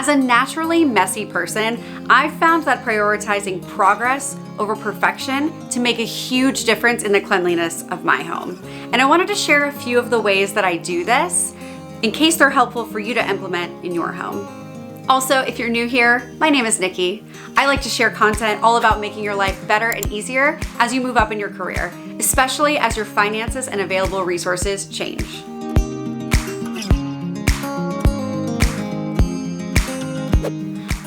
As a naturally messy person, I've found that prioritizing progress over perfection to make a huge difference in the cleanliness of my home. And I wanted to share a few of the ways that I do this in case they're helpful for you to implement in your home. Also, if you're new here, my name is Nikki. I like to share content all about making your life better and easier as you move up in your career, especially as your finances and available resources change.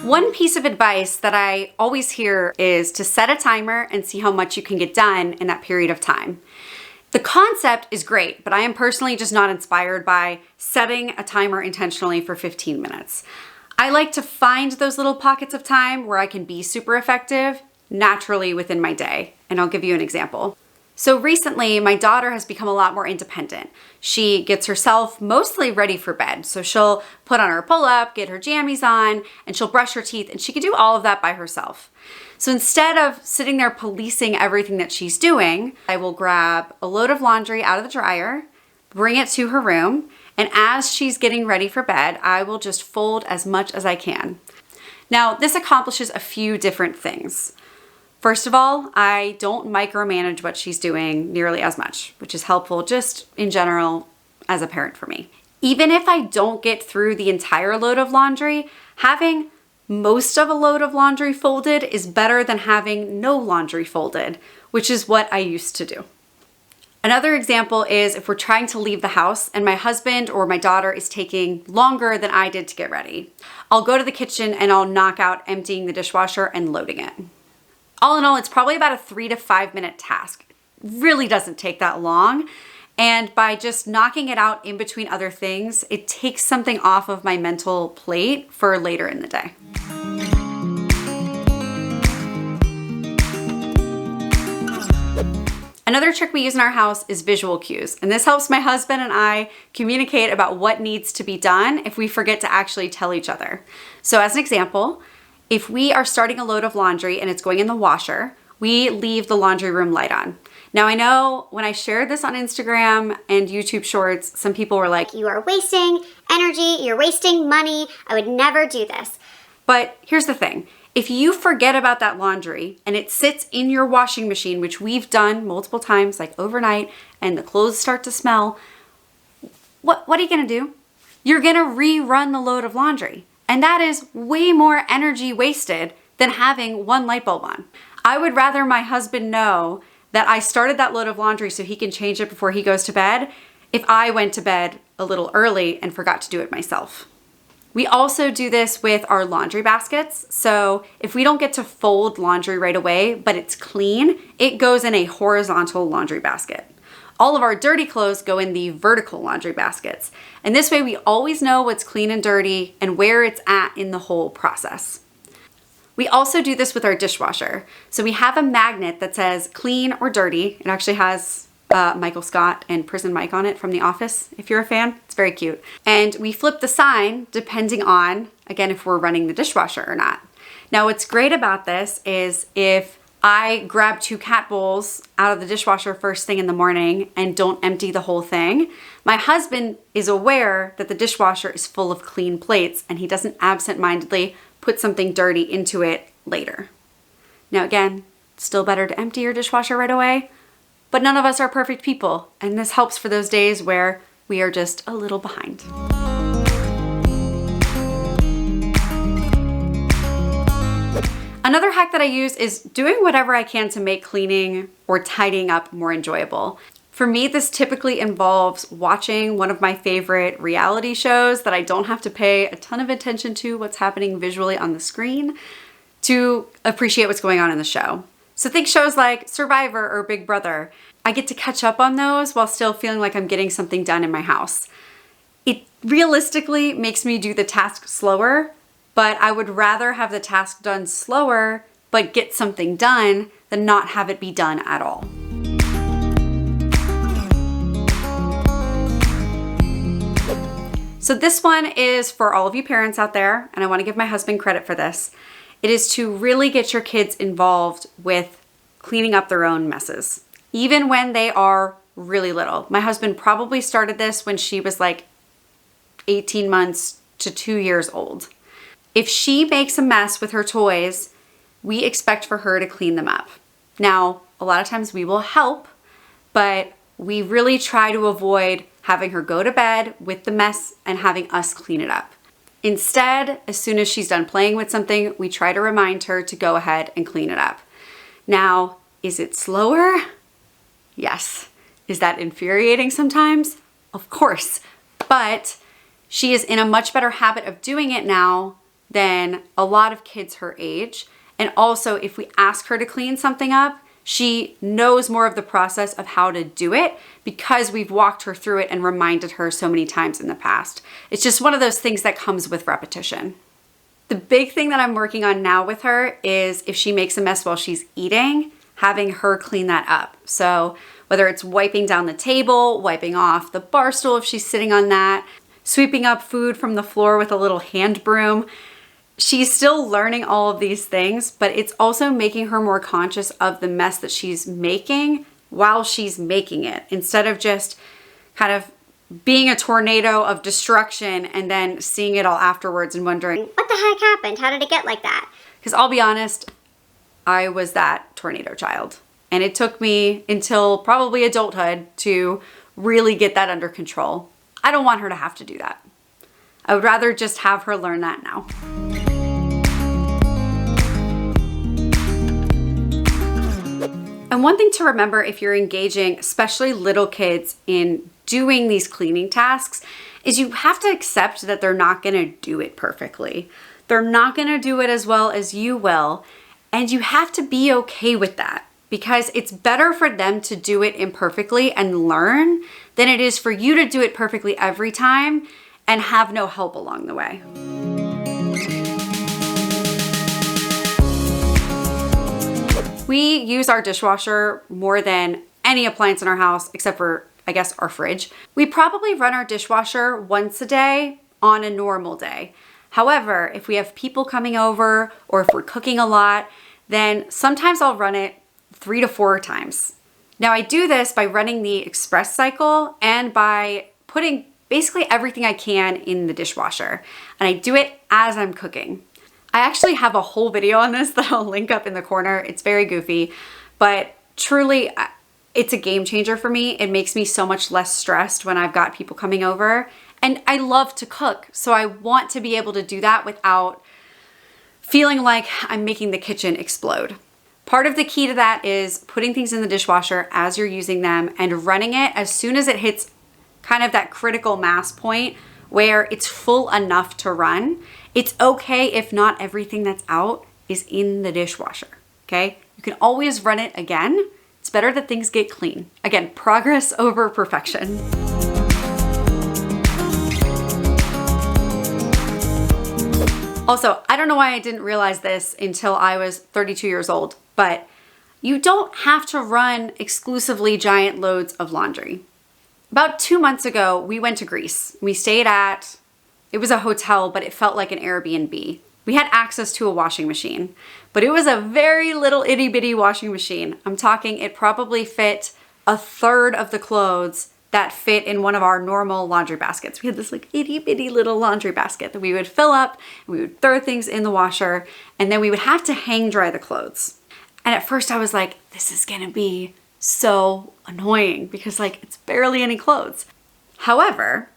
One piece of advice that I always hear is to set a timer and see how much you can get done in that period of time. The concept is great, but I am personally just not inspired by setting a timer intentionally for 15 minutes. I like to find those little pockets of time where I can be super effective naturally within my day, and I'll give you an example. So recently, my daughter has become a lot more independent. She gets herself mostly ready for bed. So she'll put on her pull-up, get her jammies on, and she'll brush her teeth, and she can do all of that by herself. So instead of sitting there policing everything that she's doing, I will grab a load of laundry out of the dryer, bring it to her room, and as she's getting ready for bed, I will just fold as much as I can. Now, this accomplishes a few different things. First of all, I don't micromanage what she's doing nearly as much, which is helpful just in general as a parent for me. Even if I don't get through the entire load of laundry, having most of a load of laundry folded is better than having no laundry folded, which is what I used to do. Another example is if we're trying to leave the house and my husband or my daughter is taking longer than I did to get ready. I'll go to the kitchen and I'll knock out emptying the dishwasher and loading it. All in all, it's probably about a 3 to 5 minute task. It really doesn't take that long. And by just knocking it out in between other things, it takes something off of my mental plate for later in the day. Another trick we use in our house is visual cues. And this helps my husband and I communicate about what needs to be done if we forget to actually tell each other. So as an example, if we are starting a load of laundry and it's going in the washer, we leave the laundry room light on. Now I know when I shared this on Instagram and YouTube Shorts, some people were like, "You are wasting energy, you're wasting money, I would never do this." But here's the thing. If you forget about that laundry and it sits in your washing machine, which we've done multiple times, like overnight, and the clothes start to smell, what are you gonna do? You're gonna rerun the load of laundry. And that is way more energy wasted than having one light bulb on. I would rather my husband know that I started that load of laundry so he can change it before he goes to bed if I went to bed a little early and forgot to do it myself. We also do this with our laundry baskets. So if we don't get to fold laundry right away, but it's clean, it goes in a horizontal laundry basket. All of our dirty clothes go in the vertical laundry baskets. And this way we always know what's clean and dirty and where it's at in the whole process. We also do this with our dishwasher. So we have a magnet that says clean or dirty. It actually has Michael Scott and Prison Mike on it from The Office, if you're a fan. It's very cute. And we flip the sign depending on, again, if we're running the dishwasher or not. Now what's great about this is if I grab 2 cat bowls out of the dishwasher first thing in the morning and don't empty the whole thing, my husband is aware that the dishwasher is full of clean plates and he doesn't absent-mindedly put something dirty into it later. Now again, it's still better to empty your dishwasher right away, but none of us are perfect people, and this helps for those days where we are just a little behind. Another hack that I use is doing whatever I can to make cleaning or tidying up more enjoyable. For me, this typically involves watching one of my favorite reality shows that I don't have to pay a ton of attention to what's happening visually on the screen to appreciate what's going on in the show. So think shows like Survivor or Big Brother. I get to catch up on those while still feeling like I'm getting something done in my house. It realistically makes me do the task slower, but I would rather have the task done slower but get something done than not have it be done at all. So this one is for all of you parents out there, and I want to give my husband credit for this. It is to really get your kids involved with cleaning up their own messes, even when they are really little. My husband probably started this when she was like 18 months to 2 years old. If she makes a mess with her toys, we expect for her to clean them up. Now, a lot of times we will help, but we really try to avoid having her go to bed with the mess and having us clean it up. Instead, as soon as she's done playing with something, we try to remind her to go ahead and clean it up. Now, is it slower? Yes. Is that infuriating sometimes? Of course. But she is in a much better habit of doing it now than a lot of kids her age. And also, if we ask her to clean something up, she knows more of the process of how to do it because we've walked her through it and reminded her so many times in the past. It's just one of those things that comes with repetition. The big thing that I'm working on now with her is if she makes a mess while she's eating, having her clean that up. So whether it's wiping down the table, wiping off the bar stool if she's sitting on that, sweeping up food from the floor with a little hand broom. She's still learning all of these things, but it's also making her more conscious of the mess that she's making while she's making it, instead of just kind of being a tornado of destruction and then seeing it all afterwards and wondering, what the heck happened? How did it get like that? Because I'll be honest, I was that tornado child. And it took me until probably adulthood to really get that under control. I don't want her to have to do that. I would rather just have her learn that now. And one thing to remember if you're engaging, especially little kids, in doing these cleaning tasks is you have to accept that they're not going to do it perfectly. They're not going to do it as well as you will. And you have to be okay with that because it's better for them to do it imperfectly and learn than it is for you to do it perfectly every time and have no help along the way. We use our dishwasher more than any appliance in our house, except for, I guess, our fridge. We probably run our dishwasher once a day on a normal day. However, if we have people coming over or if we're cooking a lot, then sometimes I'll run it 3 to 4 times. Now I do this by running the express cycle and by putting basically everything I can in the dishwasher. And I do it as I'm cooking. I actually have a whole video on this that I'll link up in the corner. It's very goofy, but truly it's a game changer for me. It makes me so much less stressed when I've got people coming over. And I love to cook, so I want to be able to do that without feeling like I'm making the kitchen explode. Part of the key to that is putting things in the dishwasher as you're using them and running it as soon as it hits kind of that critical mass point where it's full enough to run. It's okay if not everything that's out is in the dishwasher, okay? You can always run it again. It's better that things get clean. Again, progress over perfection. Also, I don't know why I didn't realize this until I was 32 years old, but you don't have to run exclusively giant loads of laundry. About 2 months ago, we went to Greece. We stayed at, it was a hotel, but it felt like an Airbnb. We had access to a washing machine, but it was a very little itty bitty washing machine. I'm talking it probably fit a third of the clothes that fit in one of our normal laundry baskets. We had this like itty bitty little laundry basket that we would fill up and we would throw things in the washer and then we would have to hang dry the clothes. And at first I was like, this is gonna be so annoying because like it's barely any clothes. However,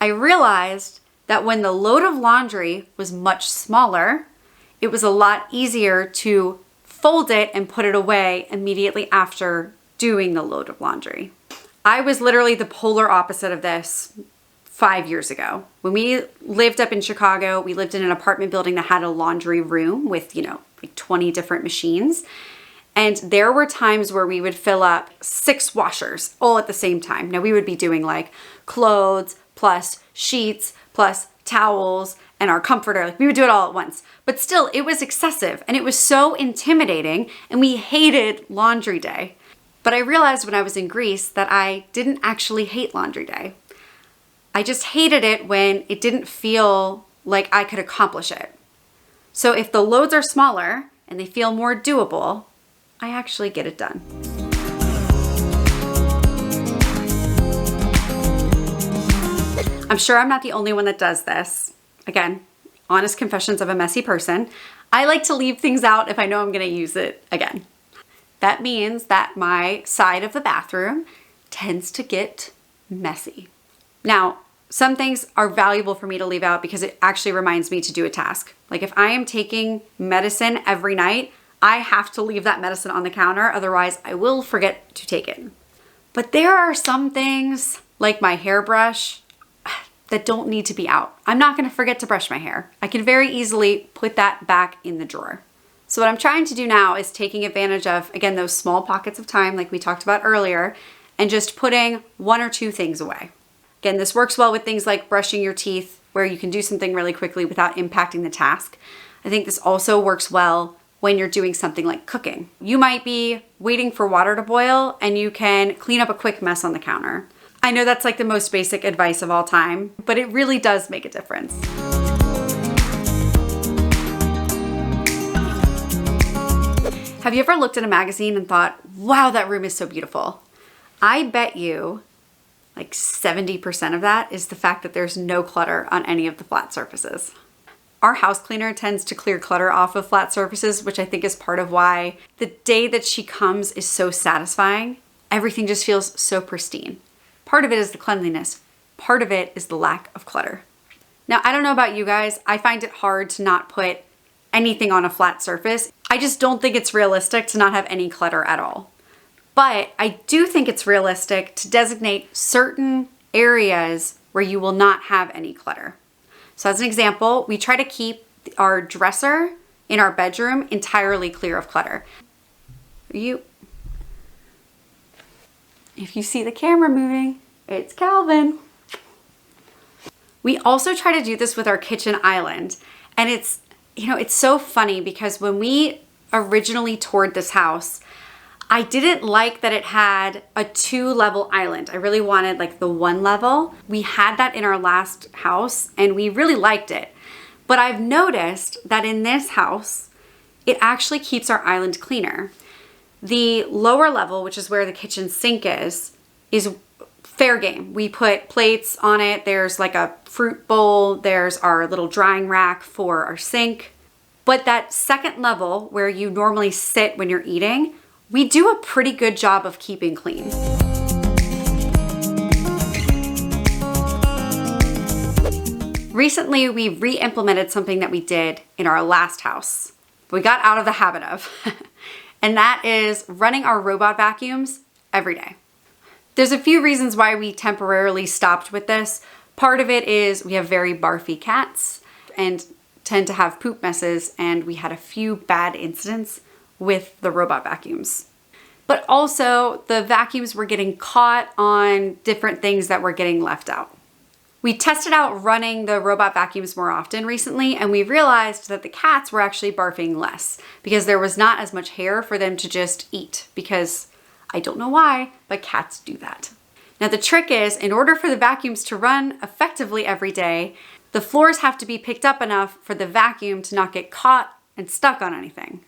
I realized that when the load of laundry was much smaller, it was a lot easier to fold it and put it away immediately after doing the load of laundry. I was literally the polar opposite of this 5 years ago. When we lived up in Chicago, we lived in an apartment building that had a laundry room with, like 20 different machines. And there were times where we would fill up 6 washers all at the same time. Now we would be doing like clothes plus sheets plus towels and our comforter. Like we would do it all at once. But still, it was excessive and it was so intimidating and we hated laundry day. But I realized when I was in Greece that I didn't actually hate laundry day. I just hated it when it didn't feel like I could accomplish it. So if the loads are smaller and they feel more doable, I actually get it done. I'm sure I'm not the only one that does this. Again, honest confessions of a messy person, I like to leave things out if I know I'm gonna use it again. That means that my side of the bathroom tends to get messy. Now, some things are valuable for me to leave out because it actually reminds me to do a task. Like if I am taking medicine every night, I have to leave that medicine on the counter, otherwise I will forget to take it. But there are some things, like my hairbrush, that don't need to be out. I'm not gonna forget to brush my hair. I can very easily put that back in the drawer. So what I'm trying to do now is taking advantage of, again, those small pockets of time like we talked about earlier, and just putting 1 or 2 things away. Again, this works well with things like brushing your teeth, where you can do something really quickly without impacting the task. I think this also works well when you're doing something like cooking. You might be waiting for water to boil and you can clean up a quick mess on the counter. I know that's like the most basic advice of all time, but it really does make a difference. Have you ever looked at a magazine and thought, wow, that room is so beautiful? I bet you like 70% of that is the fact that there's no clutter on any of the flat surfaces. Our house cleaner tends to clear clutter off of flat surfaces, which I think is part of why the day that she comes is so satisfying. Everything just feels so pristine. Part of it is the cleanliness. Part of it is the lack of clutter. Now, I don't know about you guys. I find it hard to not put anything on a flat surface. I just don't think it's realistic to not have any clutter at all. But I do think it's realistic to designate certain areas where you will not have any clutter. So as an example, we try to keep our dresser in our bedroom entirely clear of clutter. If you see the camera moving, it's Calvin. We also try to do this with our kitchen island. And it's so funny because when we originally toured this house, I didn't like that it had a 2-level island. I really wanted like the 1 level. We had that in our last house and we really liked it. But I've noticed that in this house, it actually keeps our island cleaner. The lower level, which is where the kitchen sink is fair game. We put plates on it. There's like a fruit bowl. There's our little drying rack for our sink. But that second level where you normally sit when you're eating, we do a pretty good job of keeping clean. Recently, we re-implemented something that we did in our last house. We got out of the habit of, and that is running our robot vacuums every day. There's a few reasons why we temporarily stopped with this. Part of it is we have very barfy cats and tend to have poop messes, and we had a few bad incidents with the robot vacuums. But also the vacuums were getting caught on different things that were getting left out. We tested out running the robot vacuums more often recently, and we realized that the cats were actually barfing less because there was not as much hair for them to just eat, because I don't know why, but cats do that. Now the trick is, in order for the vacuums to run effectively every day, the floors have to be picked up enough for the vacuum to not get caught and stuck on anything.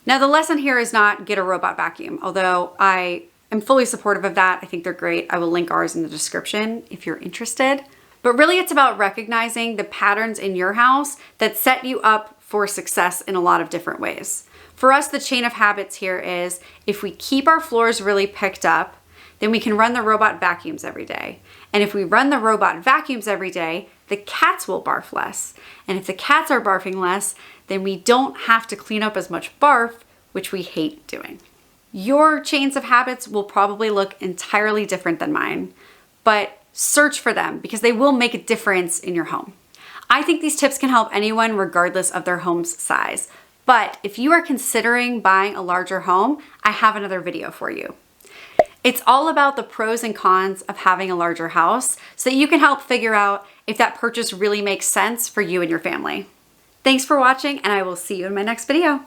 Now the lesson here is not get a robot vacuum, although I am fully supportive of that. I think they're great. I will link ours in the description if you're interested. But really it's about recognizing the patterns in your house that set you up for success in a lot of different ways. For us, the chain of habits here is if we keep our floors really picked up, then we can run the robot vacuums every day. And if we run the robot vacuums every day, the cats will barf less. And if the cats are barfing less, then we don't have to clean up as much barf, which we hate doing. Your chains of habits will probably look entirely different than mine, but search for them because they will make a difference in your home. I think these tips can help anyone regardless of their home's size. But if you are considering buying a larger home, I have another video for you. It's all about the pros and cons of having a larger house so that you can help figure out if that purchase really makes sense for you and your family. Thanks for watching, and I will see you in my next video.